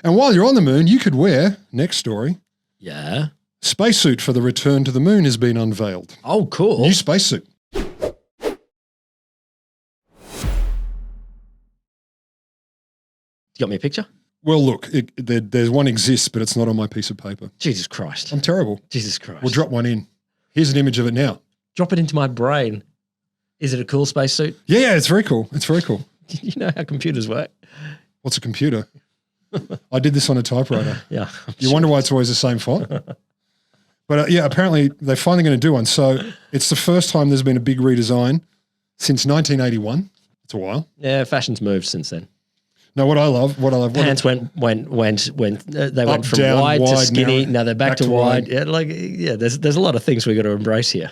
And while you're on the moon, you could wear, next story, Yeah. spacesuit for the return to the moon has been unveiled. Oh, cool. New spacesuit. You got me a picture? Well, look, there's one exists, but it's not on my piece of paper. Jesus Christ. I'm terrible. Jesus Christ. We'll drop one in. Here's an image of it now. Drop it into my brain. Is it a cool spacesuit? Yeah, it's very cool. It's very cool. You know how computers work? What's a computer? I did this on a typewriter. Yeah. You wonder why it's always the same font? But yeah, apparently they're finally going to do one. So it's the first time there's been a big redesign since 1981. It's a while. Yeah, fashion's moved since then. No, what I love. Pants they went from down, wide to skinny. narrow, Now they're back to wide. Yeah, there's a lot of things we've got to embrace here.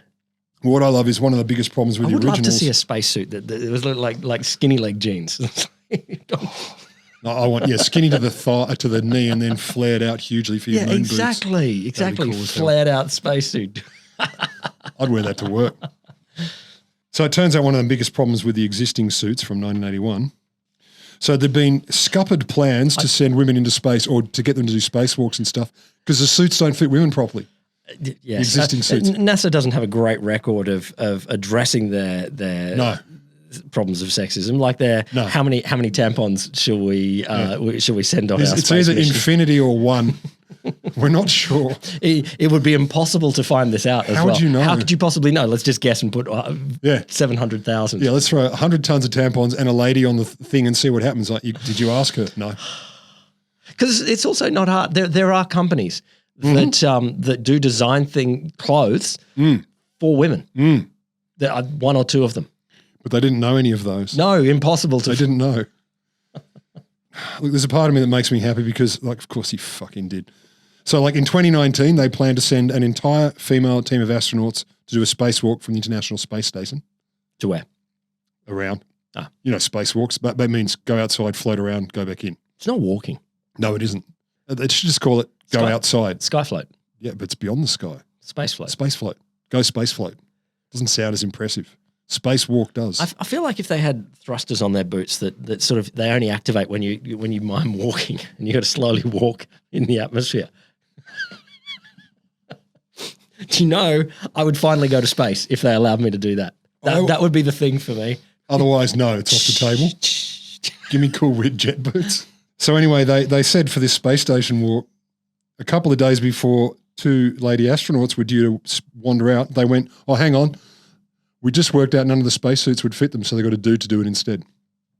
What I love is one of the biggest problems with I the would originals. love to see a spacesuit that it was like skinny leg jeans. No, I want skinny to the thigh, to the knee, and then flared out hugely for your moon boots. Exactly. Cool as hell. Flared out spacesuit. I'd wear that to work. So it turns out one of the biggest problems with the existing suits from 1981. So there've been scuppered plans to send women into space or to get them to do spacewalks and stuff because the suits don't fit women properly. Yes. Existing suits. NASA doesn't have a great record of addressing their No. problems of sexism. Like how many tampons shall we send on our It's space either mission? infinity or one. We're not sure. It would be impossible to find this out as well. How would you know? How could you possibly know? Let's just guess and put 700,000. Yeah, let's throw 100 tons of tampons and a lady on the thing and see what happens. Like, did you ask her? No. Because it's also not hard. There are companies that do design clothes for women. There are one or two of them. But they didn't know any of those. No, impossible to. They didn't know. Look, there's a part of me that makes me happy because, like, of course he fucking did. So, like, in 2019, they plan to send an entire female team of astronauts to do a spacewalk from the International Space Station. To where? Around. Ah. You know, spacewalks. But that means go outside, float around, go back in. It's not walking. No, it isn't. They should just call it go outside. Sky float. Yeah, but it's beyond the sky. Space float. Space float. Go space float. Doesn't sound as impressive. Spacewalk does. I feel like if they had thrusters on their boots that sort of they only activate when you mime walking and you got to slowly walk in the atmosphere. Do you know I would finally go to space if they allowed me to do that? That would be the thing for me. Otherwise, no, it's off the table. Give me cool weird jet boots. So anyway, they said for this space station walk, a couple of days before two lady astronauts were due to wander out, they went, oh, hang on. We just worked out none of the spacesuits would fit them, so they got a dude to do it instead.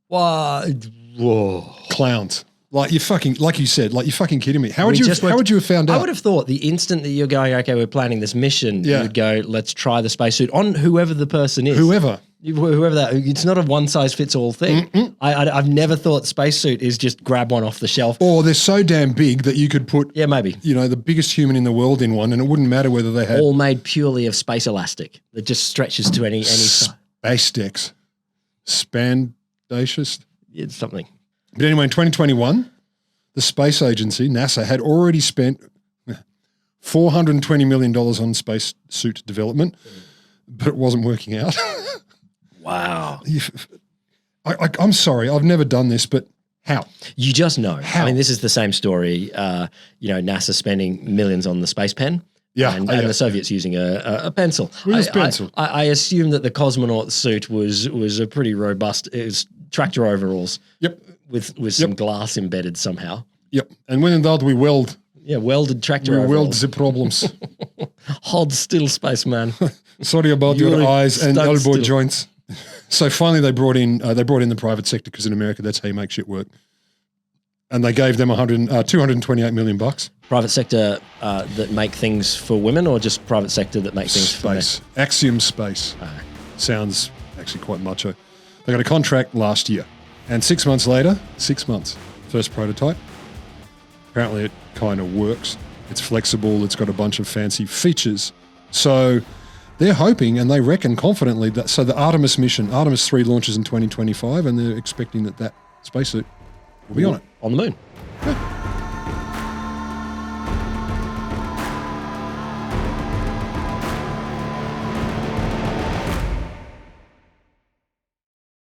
What? Whoa. Clowns. Like you fucking kidding me. How would you have found out? I would have thought the instant that you're going, okay, we're planning this mission, you would go, let's try the spacesuit on whoever the person is. Whoever that, it's not a one size fits all thing. I've never thought spacesuit is just grab one off the shelf. Or they're so damn big that you could put, maybe, the biggest human in the world in one, and it wouldn't matter whether they had all made purely of space elastic that just stretches to any space decks, spandacious. It's something. But anyway, in 2021, the space agency, NASA, had already spent $420 million on spacesuit development, but it wasn't working out. Wow. I'm sorry, I've never done this, but how? You just know. How? I mean, this is the same story. NASA spending millions on the space pen. Yeah. And the Soviets using a pencil. Pencil. I assume that the cosmonaut suit was a pretty robust, it was tractor overalls. Yep. With some glass embedded somehow. Yep. And when in doubt, we weld. Yeah, welded tractor overalls. We weld the problems. Hold still, spaceman. Sorry about your eyes and elbow joints. So finally they brought in the private sector because in America that's how you make shit work. And they gave them $228 million. Private sector that make things for women or just private sector that make things for men? Axiom Space. Sounds actually quite macho. They got a contract last year. And 6 months later, first prototype. Apparently it kind of works. It's flexible. It's got a bunch of fancy features. So they're hoping and they reckon confidently that, so the Artemis 3 launches in 2025 and they're expecting that spacesuit will be on it. On the moon. Yeah.